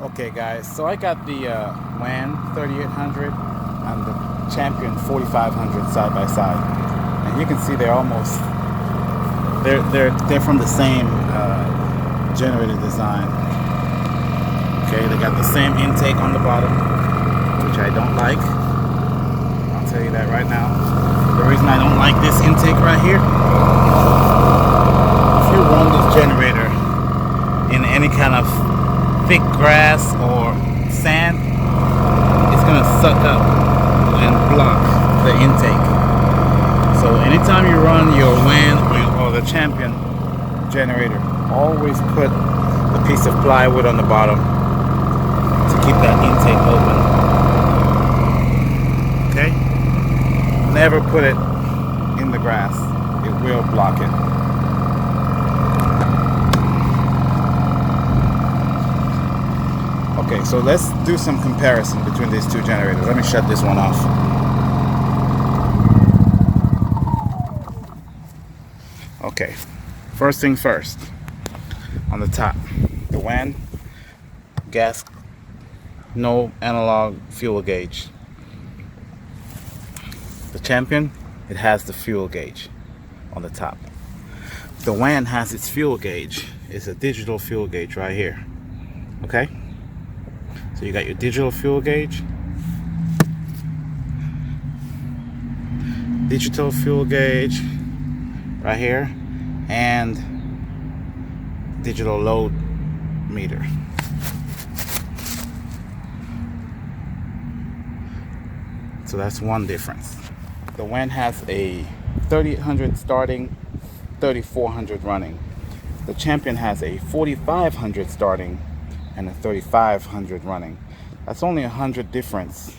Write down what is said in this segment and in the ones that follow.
Okay guys, so I got the WAN 3800 and the Champion 4500 side by side, and you can see they're from the same generator design. Okay, they got the same intake on the bottom, which I don't like. I'll tell you that right now. The reason I don't like this intake right here, if you run this generator in any kind of thick grass or sand, it's gonna suck up and block the intake. So anytime you run your WAN or the Champion generator, always put a piece of plywood on the bottom to keep that intake open. Okay? Never put it in the grass. It will block it. Okay, so let's do some comparison between these two generators. Let me shut this one off. Okay, first thing first. On the top, the WAN, gas, no analog fuel gauge. The Champion, it has the fuel gauge on the top. The WAN has its fuel gauge. It's a digital fuel gauge right here. Okay? So you got your digital fuel gauge, right here, and digital load meter. So that's one difference. The WAN has a 3800 starting, 3400 running. The Champion has a 4500 starting and a 3500 running. That's only 100 difference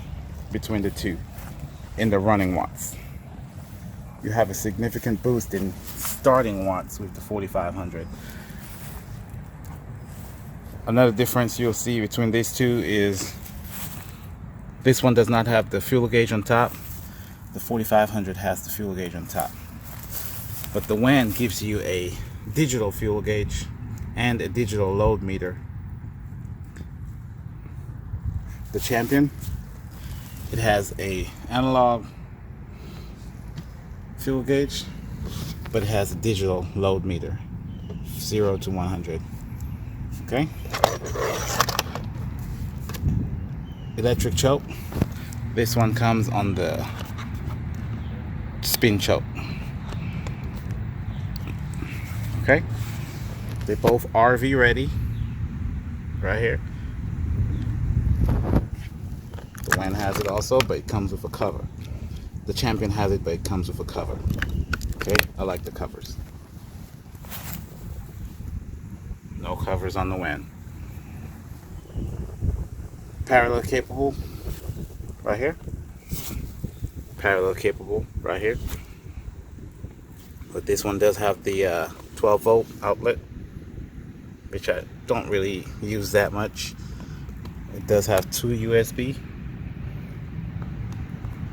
between the two in the running watts. You have a significant boost in starting watts with the 4500. Another difference you'll see between these two is this one does not have the fuel gauge on top. The 4500 has the fuel gauge on top. But the WAN gives you a digital fuel gauge and a digital load meter. The Champion, it has a analog fuel gauge, but it has a digital load meter, 0 to 100. Okay. Electric choke. This one comes on the spin choke. Okay. They're both RV ready. Right here. The WAN has it also, but it comes with a cover. The Champion has it, but it comes with a cover. Okay, I like the covers. No covers on the WAN. Parallel capable, right here. Parallel capable, right here. But this one does have the 12 volt outlet, which I don't really use that much. It does have 2 USB.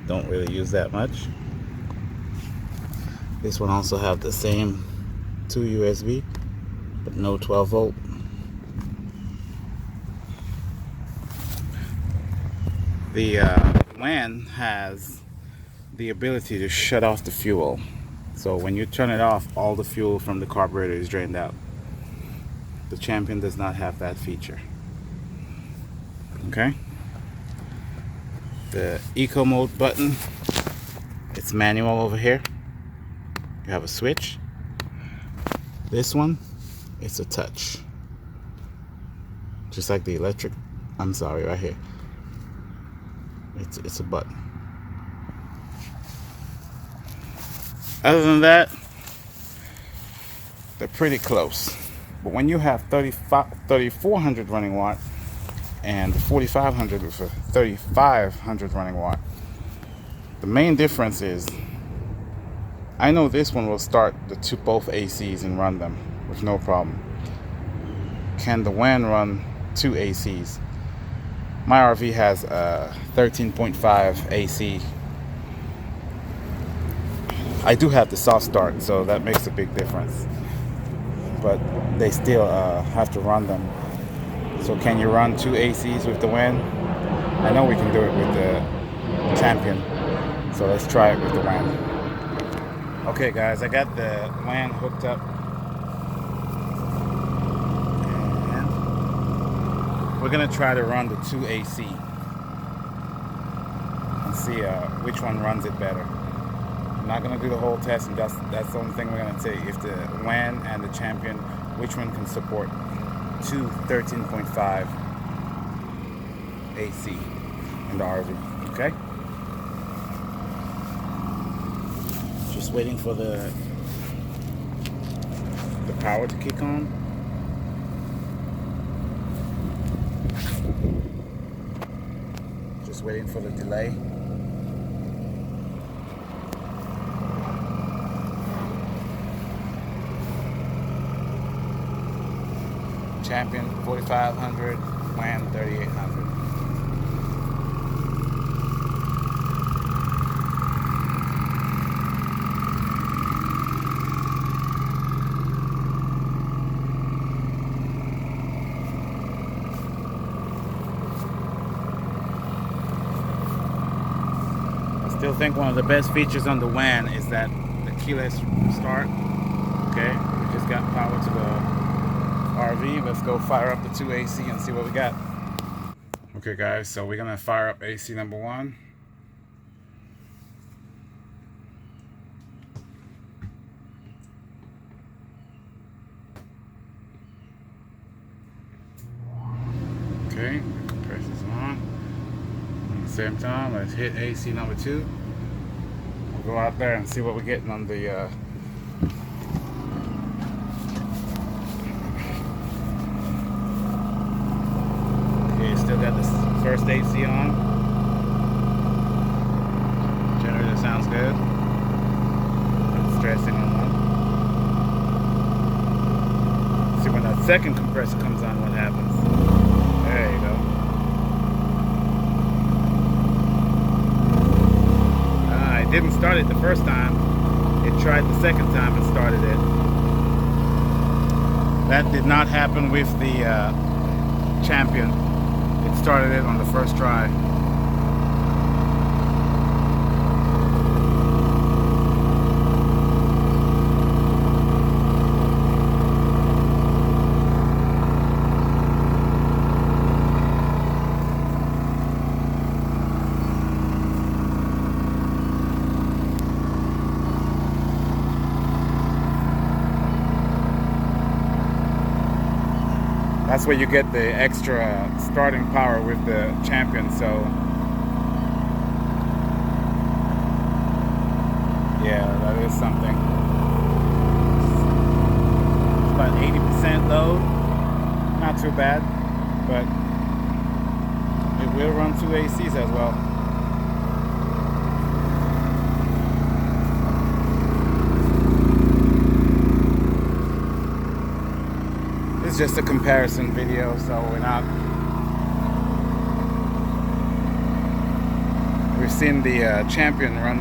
Don't really use that much. This one also have the same 2 USB, but no 12 volt. The WAN has the ability to shut off the fuel. So when you turn it off, all the fuel from the carburetor is drained out. The Champion does not have that feature. Okay? The eco mode button, it's manual over here. You have a switch. This one, it's a touch. Just like the electric, I'm sorry, right here. It's a button. Other than that, they're pretty close. But when you have 3400 running watt and 4500 with a 3500 running watt, the main difference is I know this one will start both ACs and run them with no problem. Can the WAN run 2 ACs? My RV has a 13.5 AC. I do have the soft start, so that makes a big difference. But they still have to run them So can you run 2 ACs with the WAN? I know we can do it with the Champion. So let's try it with the WAN. Okay guys, I got the WAN hooked up. And we're gonna try to run the 2 AC and see which one runs it better. I'm not gonna do the whole test, and that's the only thing we're gonna say. If the WAN and the Champion, which one can support 2 13.5 AC in the RV, okay? Just waiting for the power to kick on. Just waiting for the delay. Champion 4500, WAN 3800. I still think one of the best features on the WAN is that the keyless start. Okay, we just got power to the RV. Let's go fire up the 2 AC and see what we got. Okay guys, so we're gonna fire up AC number 1. Okay, compressor's on. At the same time, let's hit AC number 2. We'll go out there and see what we're getting on the still got this first AC on. Generator sounds good. Not stressing on one. See when that second compressor comes on, what happens. There you go. It didn't start it the first time. It tried the second time and started it. That did not happen with the Champion. It started it on the first try. That's where you get the extra starting power with the Champion. So yeah, that is something. It's about 80% load. Not too bad, but it will run 2 ACs as well. It's just a comparison video, so we've seen the Champion run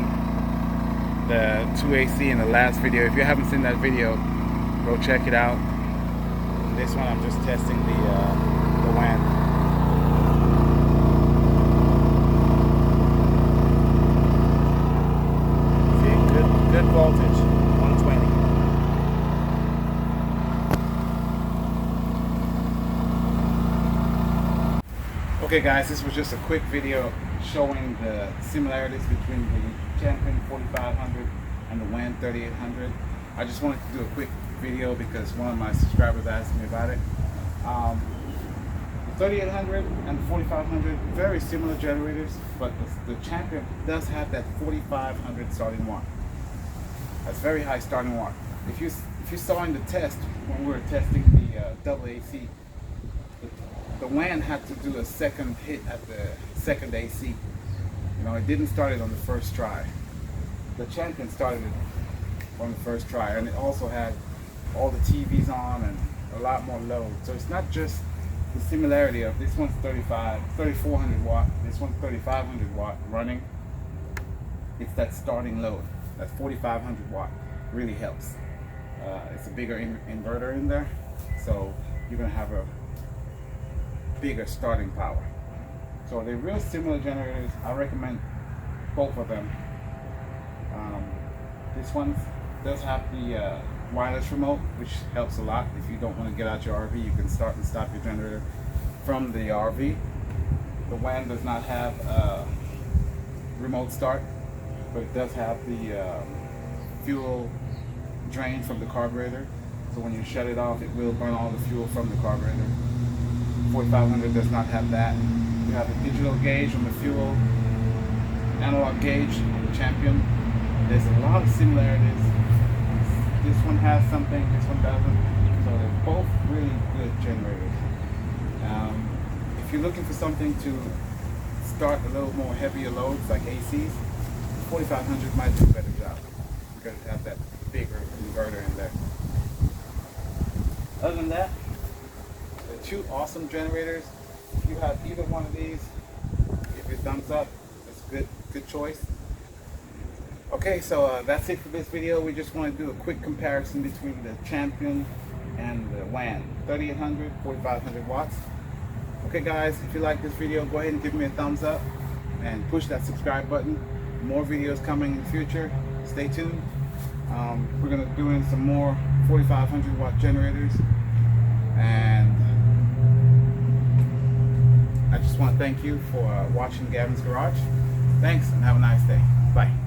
the 2 AC in the last video. If you haven't seen that video, go check it out. In this one, I'm just testing the WAN. See, good voltage, 120. Okay guys, this was just a quick video showing the similarities between the Champion 4500 and the WAN 3800. I just wanted to do a quick video because one of my subscribers asked me about it. The 3800 and the 4500, very similar generators, but the Champion does have that 4500 starting watt. That's very high starting watt. If you saw in the test when we were testing the double AC, the WAN had to do a second hit at the second AC. You know, it didn't start it on the first try. The Champion started it on the first try, and it also had all the TVs on and a lot more load. So it's not just the similarity of this one's 3400 watt, this one's 3500 watt running. It's that starting load, that 4500 watt really helps. It's a bigger inverter in there, so you're gonna have a bigger starting power. So they're real similar generators. I recommend both of them. This one does have the wireless remote, which helps a lot. If you don't want to get out your RV, you can start and stop your generator from the RV. The WAN does not have a remote start, but it does have the fuel drain from the carburetor. So when you shut it off, it will burn all the fuel from the carburetor. 4500 does not have that. You have a digital gauge on the fuel, analog gauge on the Champion. There's a lot of similarities. This one has something, this one doesn't. So they're both really good generators. If you're looking for something to start a little more heavier loads like ACs, 4500 might do a better job because it has that bigger inverter in there. Other than that, they're two awesome generators. If you have either one of these, give it a thumbs up. It's a good choice. Okay, so that's it for this video. We just want to do a quick comparison between the Champion and the WAN. 3800, 4500 watts. Okay guys, if you like this video, go ahead and give me a thumbs up and push that subscribe button. More videos coming in the future. Stay tuned. We're going to be doing some more 4500 watt generators. And I just want to thank you for watching Gavin's Garage. Thanks and have a nice day. Bye.